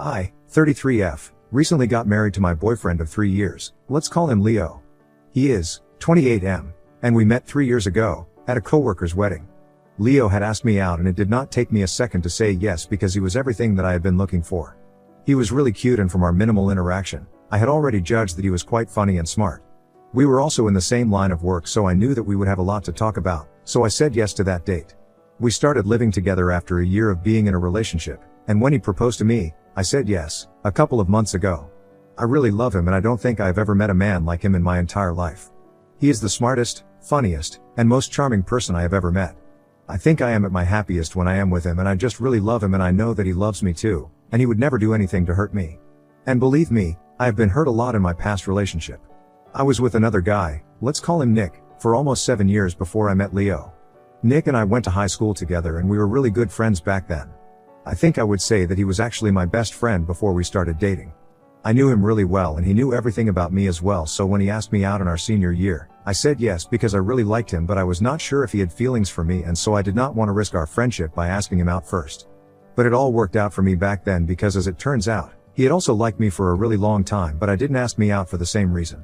I, 33F, recently got married to my boyfriend of 3 years, let's call him Leo. He is 28M, and we met 3 years ago, at a coworker's wedding. Leo had asked me out and it did not take me a second to say yes because he was everything that I had been looking for. He was really cute, and from our minimal interaction, I had already judged that he was quite funny and smart. We were also in the same line of work, so I knew that we would have a lot to talk about, so I said yes to that date. We started living together after a year of being in a relationship, and when he proposed to me, I said yes, a couple of months ago. I really love him and I don't think I've ever met a man like him in my entire life. He is the smartest, funniest, and most charming person I have ever met. I think I am at my happiest when I am with him, and I just really love him, and I know that he loves me too, and he would never do anything to hurt me. And believe me, I have been hurt a lot in my past relationship. I was with another guy, let's call him Nick, for almost 7 years before I met Leo. Nick and I went to high school together and we were really good friends back then. I think I would say that he was actually my best friend before we started dating. I knew him really well and he knew everything about me as well, so when he asked me out in our senior year, I said yes because I really liked him, but I was not sure if he had feelings for me, and so I did not want to risk our friendship by asking him out first. But it all worked out for me back then because, as it turns out, he had also liked me for a really long time, but I didn't ask me out for the same reason.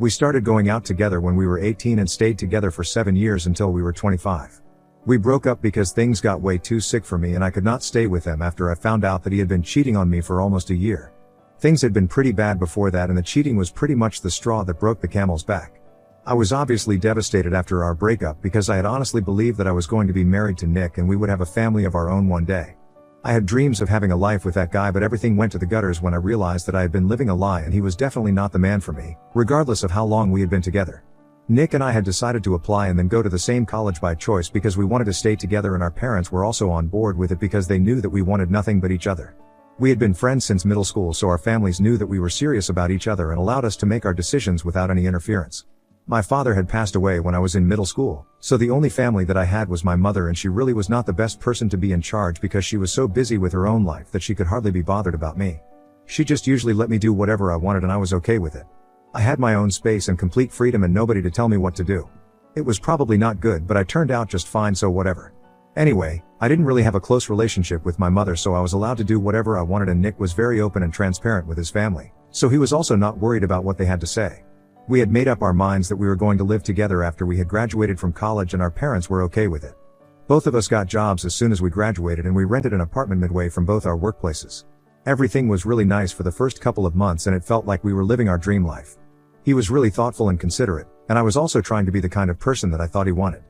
We started going out together when we were 18 and stayed together for 7 years until we were 25. We broke up because things got way too sick for me and I could not stay with him after I found out that he had been cheating on me for almost a year. Things had been pretty bad before that, and the cheating was pretty much the straw that broke the camel's back. I was obviously devastated after our breakup because I had honestly believed that I was going to be married to Nick and we would have a family of our own one day. I had dreams of having a life with that guy, but everything went to the gutters when I realized that I had been living a lie and he was definitely not the man for me, regardless of how long we had been together. Nick and I had decided to apply and then go to the same college by choice because we wanted to stay together, and our parents were also on board with it because they knew that we wanted nothing but each other. We had been friends since middle school, so our families knew that we were serious about each other and allowed us to make our decisions without any interference. My father had passed away when I was in middle school, so the only family that I had was my mother, and she really was not the best person to be in charge because she was so busy with her own life that she could hardly be bothered about me. She just usually let me do whatever I wanted and I was okay with it. I had my own space and complete freedom and nobody to tell me what to do. It was probably not good, but I turned out just fine, so whatever. Anyway, I didn't really have a close relationship with my mother, so I was allowed to do whatever I wanted, and Nick was very open and transparent with his family, so he was also not worried about what they had to say. We had made up our minds that we were going to live together after we had graduated from college, and our parents were okay with it. Both of us got jobs as soon as we graduated and we rented an apartment midway from both our workplaces. Everything was really nice for the first couple of months and it felt like we were living our dream life. He was really thoughtful and considerate, and I was also trying to be the kind of person that I thought he wanted.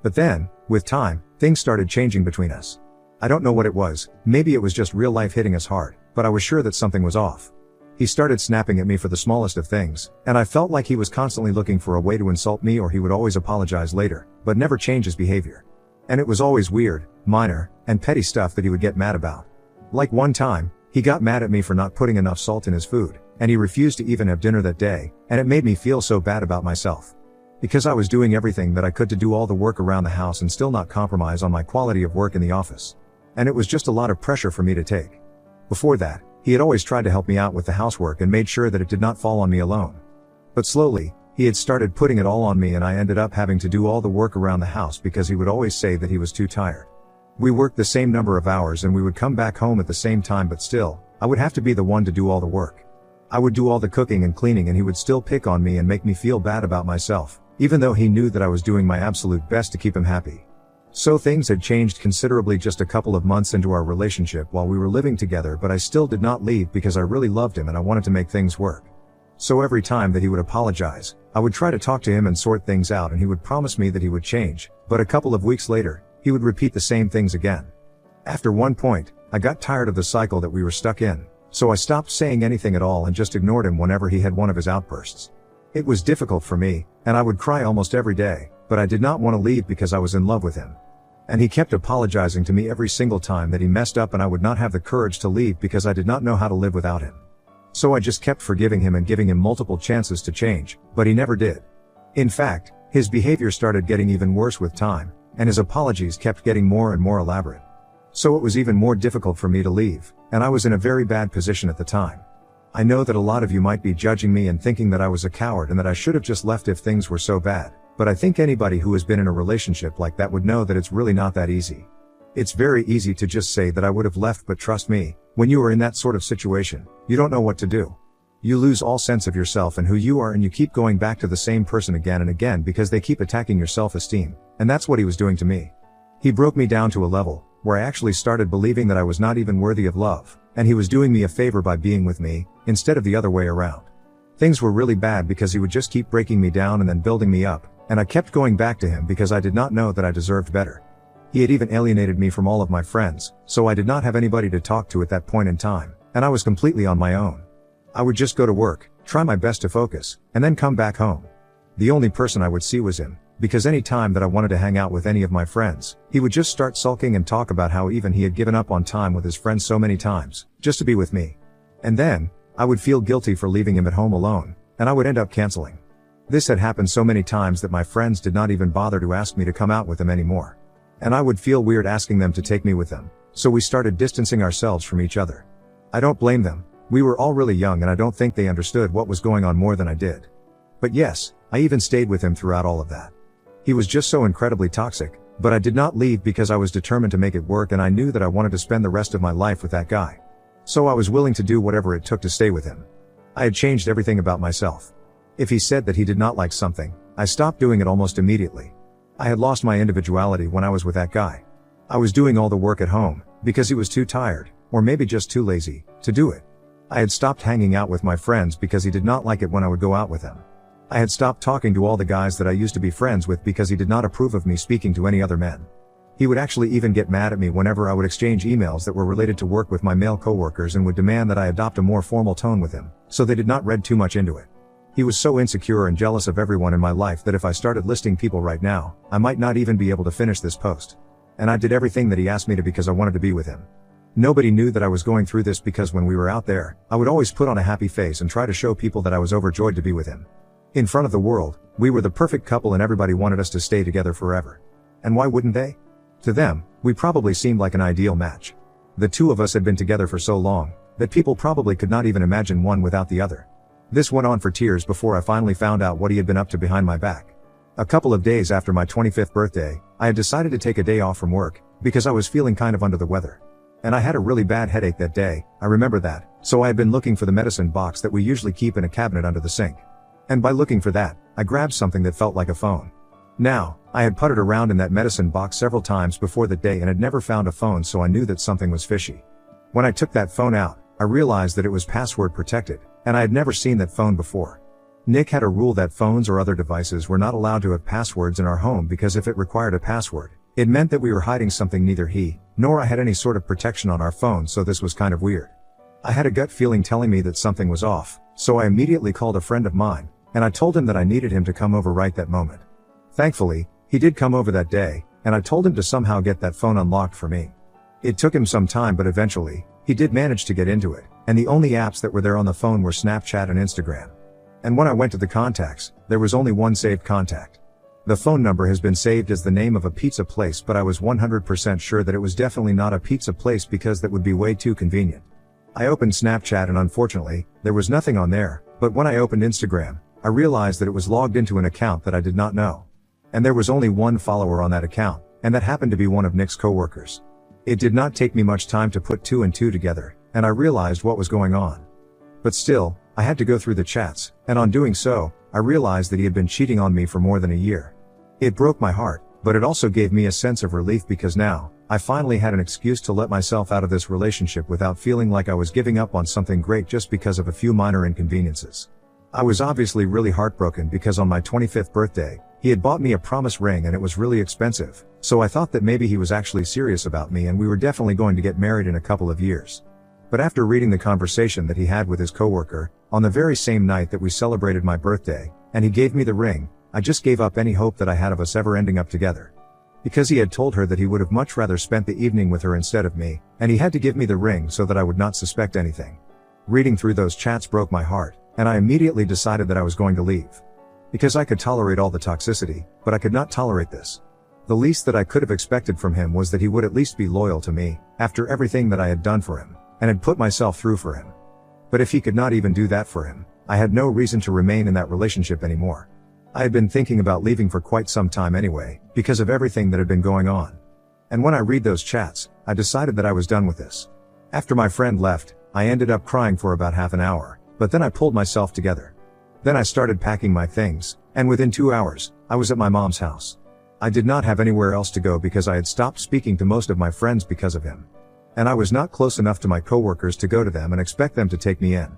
But then, with time, things started changing between us. I don't know what it was, maybe it was just real life hitting us hard, but I was sure that something was off. He started snapping at me for the smallest of things, and I felt like he was constantly looking for a way to insult me, or he would always apologize later, but never change his behavior. And it was always weird, minor, and petty stuff that he would get mad about. Like one time, he got mad at me for not putting enough salt in his food, and he refused to even have dinner that day, and it made me feel so bad about myself. Because I was doing everything that I could to do all the work around the house and still not compromise on my quality of work in the office. And it was just a lot of pressure for me to take. Before that, he had always tried to help me out with the housework and made sure that it did not fall on me alone. But slowly, he had started putting it all on me, and I ended up having to do all the work around the house because he would always say that he was too tired. We worked the same number of hours and we would come back home at the same time, but still, I would have to be the one to do all the work. I would do all the cooking and cleaning and he would still pick on me and make me feel bad about myself, even though he knew that I was doing my absolute best to keep him happy. So things had changed considerably just a couple of months into our relationship while we were living together, but I still did not leave because I really loved him and I wanted to make things work. So every time that he would apologize, I would try to talk to him and sort things out, and he would promise me that he would change, but a couple of weeks later, he would repeat the same things again. After one point, I got tired of the cycle that we were stuck in, so I stopped saying anything at all and just ignored him whenever he had one of his outbursts. It was difficult for me, and I would cry almost every day, but I did not want to leave because I was in love with him. And he kept apologizing to me every single time that he messed up, and I would not have the courage to leave because I did not know how to live without him. So I just kept forgiving him and giving him multiple chances to change, but he never did. In fact, his behavior started getting even worse with time, and his apologies kept getting more and more elaborate. So it was even more difficult for me to leave, and I was in a very bad position at the time. I know that a lot of you might be judging me and thinking that I was a coward and that I should have just left if things were so bad, but I think anybody who has been in a relationship like that would know that it's really not that easy. It's very easy to just say that I would have left, but trust me, when you are in that sort of situation, you don't know what to do. You lose all sense of yourself and who you are, and you keep going back to the same person again and again because they keep attacking your self-esteem, and that's what he was doing to me. He broke me down to a level where I actually started believing that I was not even worthy of love, and he was doing me a favor by being with me, instead of the other way around. Things were really bad because he would just keep breaking me down and then building me up, and I kept going back to him because I did not know that I deserved better. He had even alienated me from all of my friends, so I did not have anybody to talk to at that point in time, and I was completely on my own. I would just go to work, try my best to focus, and then come back home. The only person I would see was him, because any time that I wanted to hang out with any of my friends, he would just start sulking and talk about how even he had given up on time with his friends so many times, just to be with me. And then, I would feel guilty for leaving him at home alone, and I would end up canceling. This had happened so many times that my friends did not even bother to ask me to come out with them anymore. And I would feel weird asking them to take me with them, so we started distancing ourselves from each other. I don't blame them. We were all really young and I don't think they understood what was going on more than I did. But yes, I even stayed with him throughout all of that. He was just so incredibly toxic, but I did not leave because I was determined to make it work, and I knew that I wanted to spend the rest of my life with that guy. So I was willing to do whatever it took to stay with him. I had changed everything about myself. If he said that he did not like something, I stopped doing it almost immediately. I had lost my individuality when I was with that guy. I was doing all the work at home, because he was too tired, or maybe just too lazy, to do it. I had stopped hanging out with my friends because he did not like it when I would go out with him. I had stopped talking to all the guys that I used to be friends with because he did not approve of me speaking to any other men. He would actually even get mad at me whenever I would exchange emails that were related to work with my male coworkers, and would demand that I adopt a more formal tone with him, so they did not read too much into it. He was so insecure and jealous of everyone in my life that if I started listing people right now, I might not even be able to finish this post. And I did everything that he asked me to because I wanted to be with him. Nobody knew that I was going through this because when we were out there, I would always put on a happy face and try to show people that I was overjoyed to be with him. In front of the world, we were the perfect couple and everybody wanted us to stay together forever. And why wouldn't they? To them, we probably seemed like an ideal match. The two of us had been together for so long, that people probably could not even imagine one without the other. This went on for years before I finally found out what he had been up to behind my back. A couple of days after my 25th birthday, I had decided to take a day off from work, because I was feeling kind of under the weather. And I had a really bad headache that day, I remember that, so I had been looking for the medicine box that we usually keep in a cabinet under the sink. And by looking for that, I grabbed something that felt like a phone. Now, I had puttered around in that medicine box several times before that day and had never found a phone, so I knew that something was fishy. When I took that phone out, I realized that it was password protected, and I had never seen that phone before. Nick had a rule that phones or other devices were not allowed to have passwords in our home because if it required a password, it meant that we were hiding something. Neither he, nor I had any sort of protection on our phone, so this was kind of weird. I had a gut feeling telling me that something was off, so I immediately called a friend of mine, and I told him that I needed him to come over right that moment. Thankfully, he did come over that day, and I told him to somehow get that phone unlocked for me. It took him some time, but eventually, he did manage to get into it, and the only apps that were there on the phone were Snapchat and Instagram. And when I went to the contacts, there was only one saved contact. The phone number has been saved as the name of a pizza place, but I was 100% sure that it was definitely not a pizza place because that would be way too convenient. I opened Snapchat and unfortunately, there was nothing on there, but when I opened Instagram, I realized that it was logged into an account that I did not know. And there was only one follower on that account, and that happened to be one of Nick's coworkers. It did not take me much time to put two and two together, and I realized what was going on. But still, I had to go through the chats, and on doing so, I realized that he had been cheating on me for more than a year. It broke my heart, but it also gave me a sense of relief because now, I finally had an excuse to let myself out of this relationship without feeling like I was giving up on something great just because of a few minor inconveniences. I was obviously really heartbroken because on my 25th birthday, he had bought me a promise ring and it was really expensive, so I thought that maybe he was actually serious about me and we were definitely going to get married in a couple of years. But after reading the conversation that he had with his coworker, on the very same night that we celebrated my birthday, and he gave me the ring, I just gave up any hope that I had of us ever ending up together. Because he had told her that he would have much rather spent the evening with her instead of me, and he had to give me the ring so that I would not suspect anything. Reading through those chats broke my heart, and I immediately decided that I was going to leave. Because I could tolerate all the toxicity, but I could not tolerate this. The least that I could have expected from him was that he would at least be loyal to me, after everything that I had done for him, and had put myself through for him. But if he could not even do that for him, I had no reason to remain in that relationship anymore. I had been thinking about leaving for quite some time anyway, because of everything that had been going on. And when I read those chats, I decided that I was done with this. After my friend left, I ended up crying for about half an hour, but then I pulled myself together. Then I started packing my things, and within 2 hours, I was at my mom's house. I did not have anywhere else to go because I had stopped speaking to most of my friends because of him. And I was not close enough to my coworkers to go to them and expect them to take me in.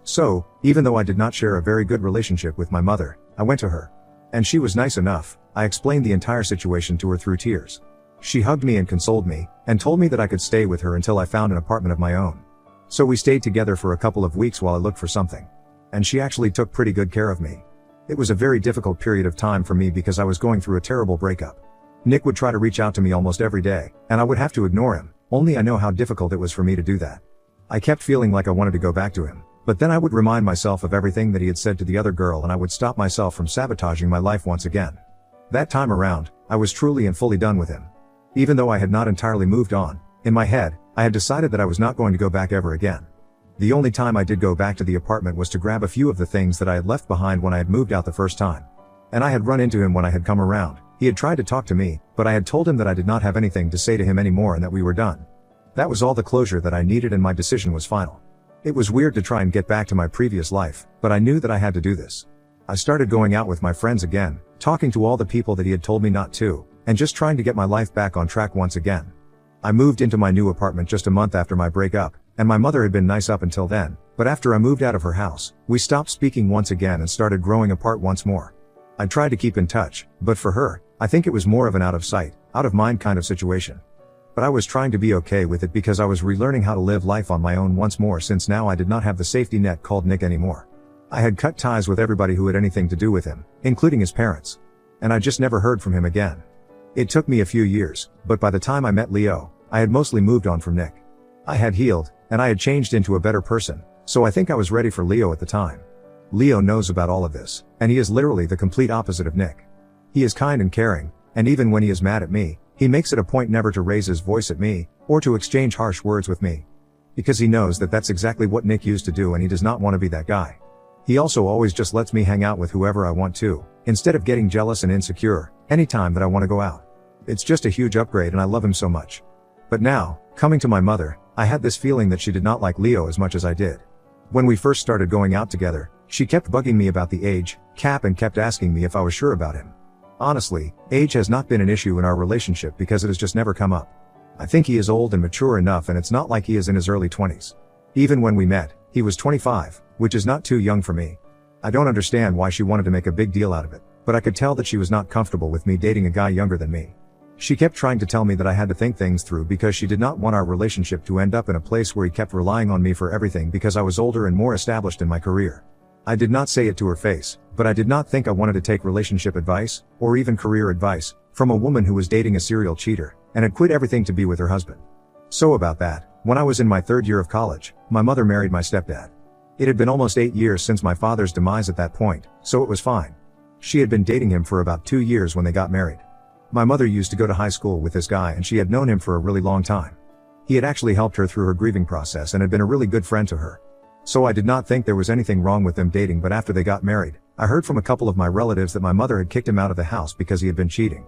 So, even though I did not share a very good relationship with my mother, I went to her. And she was nice enough. I explained the entire situation to her through tears. She hugged me and consoled me, and told me that I could stay with her until I found an apartment of my own. So we stayed together for a couple of weeks while I looked for something. And she actually took pretty good care of me. It was a very difficult period of time for me because I was going through a terrible breakup. Nick would try to reach out to me almost every day, and I would have to ignore him, only I know how difficult it was for me to do that. I kept feeling like I wanted to go back to him, but then I would remind myself of everything that he had said to the other girl and I would stop myself from sabotaging my life once again. That time around, I was truly and fully done with him. Even though I had not entirely moved on, in my head, I had decided that I was not going to go back ever again. The only time I did go back to the apartment was to grab a few of the things that I had left behind when I had moved out the first time. And I had run into him when I had come around. He had tried to talk to me, but I had told him that I did not have anything to say to him anymore and that we were done. That was all the closure that I needed and my decision was final. It was weird to try and get back to my previous life, but I knew that I had to do this. I started going out with my friends again, talking to all the people that he had told me not to, and just trying to get my life back on track once again. I moved into my new apartment just a month after my breakup, and my mother had been nice up until then, but after I moved out of her house, we stopped speaking once again and started growing apart once more. I tried to keep in touch, but for her, I think it was more of an out of sight, out of mind kind of situation. But I was trying to be okay with it because I was relearning how to live life on my own once more since now I did not have the safety net called Nick anymore. I had cut ties with everybody who had anything to do with him, including his parents. And I just never heard from him again. It took me a few years, but by the time I met Leo, I had mostly moved on from Nick. I had healed, and I had changed into a better person, so I think I was ready for Leo at the time. Leo knows about all of this, and he is literally the complete opposite of Nick. He is kind and caring, and even when he is mad at me, he makes it a point never to raise his voice at me, or to exchange harsh words with me. Because he knows that that's exactly what Nick used to do and he does not want to be that guy. He also always just lets me hang out with whoever I want to, instead of getting jealous and insecure, anytime that I want to go out. It's just a huge upgrade and I love him so much. But now, coming to my mother, I had this feeling that she did not like Leo as much as I did. When we first started going out together, she kept bugging me about the age cap and kept asking me if I was sure about him. Honestly, age has not been an issue in our relationship because it has just never come up. I think he is old and mature enough and it's not like he is in his early 20s. Even when we met, he was 25, which is not too young for me. I don't understand why she wanted to make a big deal out of it, but I could tell that she was not comfortable with me dating a guy younger than me. She kept trying to tell me that I had to think things through because she did not want our relationship to end up in a place where he kept relying on me for everything because I was older and more established in my career. I did not say it to her face, but I did not think I wanted to take relationship advice, or even career advice, from a woman who was dating a serial cheater, and had quit everything to be with her husband. So about that, when I was in my third year of college, my mother married my stepdad. It had been almost 8 years since my father's demise at that point, so it was fine. She had been dating him for about 2 years when they got married. My mother used to go to high school with this guy and she had known him for a really long time. He had actually helped her through her grieving process and had been a really good friend to her. So I did not think there was anything wrong with them dating, but after they got married, I heard from a couple of my relatives that my mother had kicked him out of the house because he had been cheating.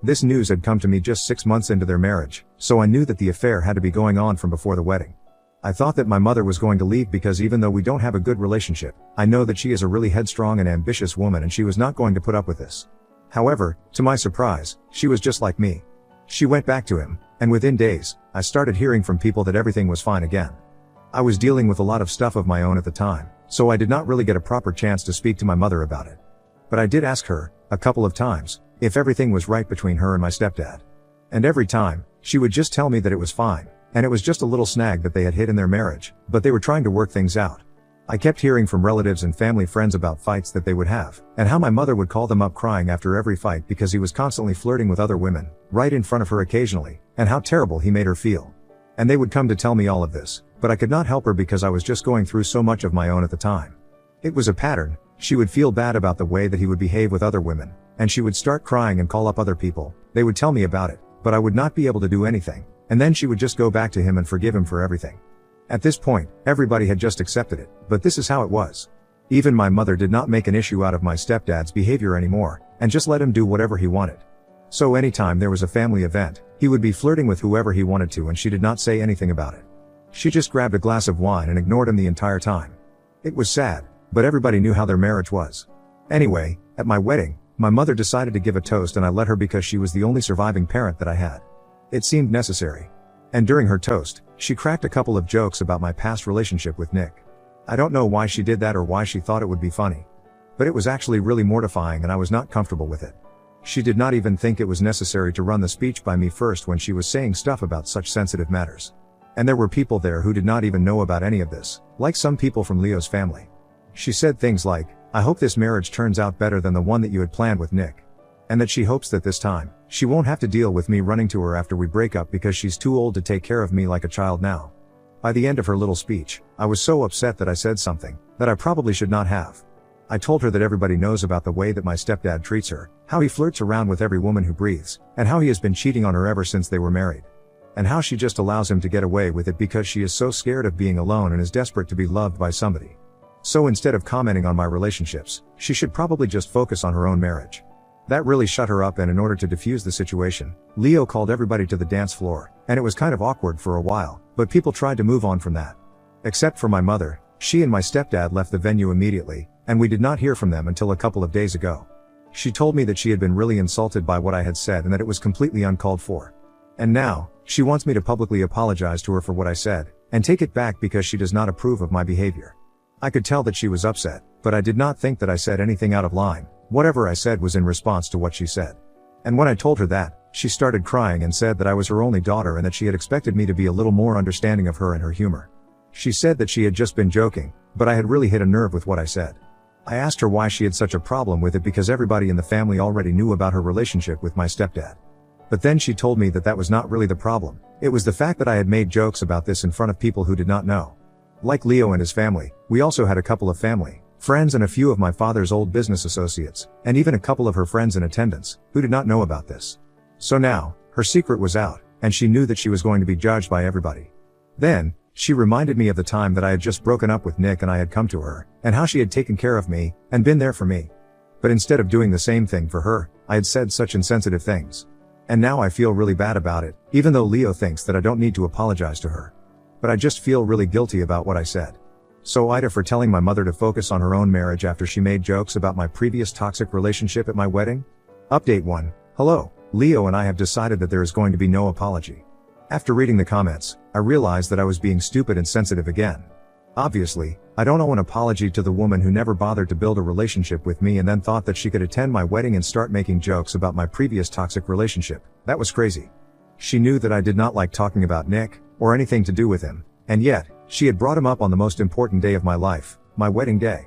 This news had come to me just 6 months into their marriage, so I knew that the affair had to be going on from before the wedding. I thought that my mother was going to leave because even though we don't have a good relationship, I know that she is a really headstrong and ambitious woman and she was not going to put up with this. However, to my surprise, she was just like me. She went back to him, and within days, I started hearing from people that everything was fine again. I was dealing with a lot of stuff of my own at the time, so I did not really get a proper chance to speak to my mother about it. But I did ask her, a couple of times, if everything was right between her and my stepdad. And every time, she would just tell me that it was fine, and it was just a little snag that they had hit in their marriage, but they were trying to work things out. I kept hearing from relatives and family friends about fights that they would have, and how my mother would call them up crying after every fight because he was constantly flirting with other women, right in front of her occasionally, and how terrible he made her feel. And they would come to tell me all of this, but I could not help her because I was just going through so much of my own at the time. It was a pattern. She would feel bad about the way that he would behave with other women, and she would start crying and call up other people. They would tell me about it, but I would not be able to do anything, and then she would just go back to him and forgive him for everything. At this point, everybody had just accepted it, but this is how it was. Even my mother did not make an issue out of my stepdad's behavior anymore, and just let him do whatever he wanted. So anytime there was a family event, he would be flirting with whoever he wanted to, and she did not say anything about it. She just grabbed a glass of wine and ignored him the entire time. It was sad, but everybody knew how their marriage was. Anyway, at my wedding, my mother decided to give a toast, and I let her because she was the only surviving parent that I had. It seemed necessary. And during her toast, she cracked a couple of jokes about my past relationship with Nick. I don't know why she did that or why she thought it would be funny. But it was actually really mortifying, and I was not comfortable with it. She did not even think it was necessary to run the speech by me first when she was saying stuff about such sensitive matters. And there were people there who did not even know about any of this, like some people from Leo's family. She said things like, "I hope this marriage turns out better than the one that you had planned with Nick. And that she hopes that this time, she won't have to deal with me running to her after we break up because she's too old to take care of me like a child now." By the end of her little speech, I was so upset that I said something that I probably should not have. I told her that everybody knows about the way that my stepdad treats her, how he flirts around with every woman who breathes, and how he has been cheating on her ever since they were married. And how she just allows him to get away with it because she is so scared of being alone and is desperate to be loved by somebody. So instead of commenting on my relationships, she should probably just focus on her own marriage. That really shut her up, and in order to defuse the situation, Leo called everybody to the dance floor, and it was kind of awkward for a while, but people tried to move on from that. Except for my mother. She and my stepdad left the venue immediately, and we did not hear from them until a couple of days ago. She told me that she had been really insulted by what I had said and that it was completely uncalled for. And now, she wants me to publicly apologize to her for what I said, and take it back because she does not approve of my behavior. I could tell that she was upset, but I did not think that I said anything out of line. Whatever I said was in response to what she said. And when I told her that, she started crying and said that I was her only daughter and that she had expected me to be a little more understanding of her and her humor. She said that she had just been joking, but I had really hit a nerve with what I said. I asked her why she had such a problem with it because everybody in the family already knew about her relationship with my stepdad. But then she told me that that was not really the problem. It was the fact that I had made jokes about this in front of people who did not know. Like Leo and his family, we also had a couple of family friends and a few of my father's old business associates, and even a couple of her friends in attendance, who did not know about this. So now, her secret was out, and she knew that she was going to be judged by everybody. Then, she reminded me of the time that I had just broken up with Nick and I had come to her, and how she had taken care of me, and been there for me. But instead of doing the same thing for her, I had said such insensitive things. And now I feel really bad about it, even though Leo thinks that I don't need to apologize to her. But I just feel really guilty about what I said. So Ida for telling my mother to focus on her own marriage after she made jokes about my previous toxic relationship at my wedding? Update 1. Hello, Leo and I have decided that there is going to be no apology. After reading the comments, I realized that I was being stupid and sensitive again. Obviously, I don't owe an apology to the woman who never bothered to build a relationship with me and then thought that she could attend my wedding and start making jokes about my previous toxic relationship. That was crazy. She knew that I did not like talking about Nick, or anything to do with him, and yet, she had brought him up on the most important day of my life, my wedding day.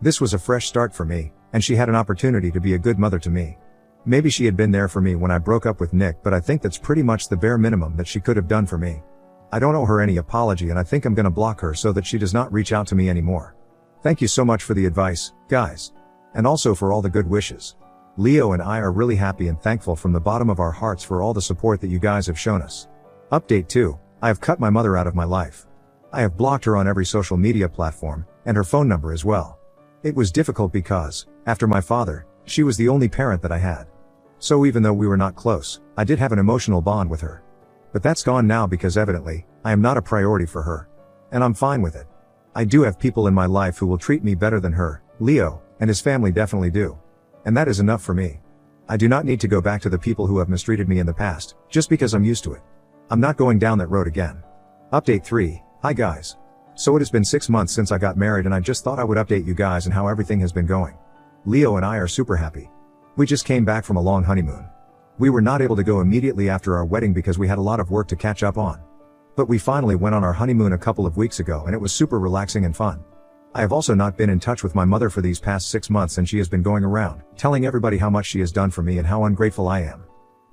This was a fresh start for me, and she had an opportunity to be a good mother to me. Maybe she had been there for me when I broke up with Nick, but I think that's pretty much the bare minimum that she could have done for me. I don't owe her any apology, and I think I'm gonna block her so that she does not reach out to me anymore. Thank you so much for the advice, guys. And also for all the good wishes. Leo and I are really happy and thankful from the bottom of our hearts for all the support that you guys have shown us. Update 2. I have cut my mother out of my life. I have blocked her on every social media platform, and her phone number as well. It was difficult because, after my father, she was the only parent that I had. So even though we were not close, I did have an emotional bond with her. But that's gone now because evidently, I am not a priority for her. And I'm fine with it. I do have people in my life who will treat me better than her, Leo, and his family definitely do. And that is enough for me. I do not need to go back to the people who have mistreated me in the past, just because I'm used to it. I'm not going down that road again. Update 3. Hi guys. So it has been 6 months since I got married and I just thought I would update you guys on how everything has been going. Leo and I are super happy. We just came back from a long honeymoon. We were not able to go immediately after our wedding because we had a lot of work to catch up on. But we finally went on our honeymoon a couple of weeks ago and it was super relaxing and fun. I have also not been in touch with my mother for these past 6 months and she has been going around, telling everybody how much she has done for me and how ungrateful I am.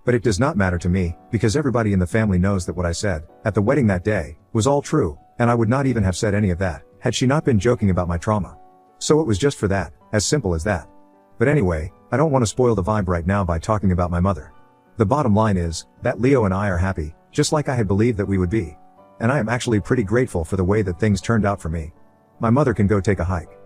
But it does not matter to me, because everybody in the family knows that what I said, at the wedding that day, was all true, and I would not even have said any of that, had she not been joking about my trauma. So it was just for that, as simple as that. But anyway, I don't want to spoil the vibe right now by talking about my mother. The bottom line is, that Leo and I are happy, just like I had believed that we would be. And I am actually pretty grateful for the way that things turned out for me. My mother can go take a hike.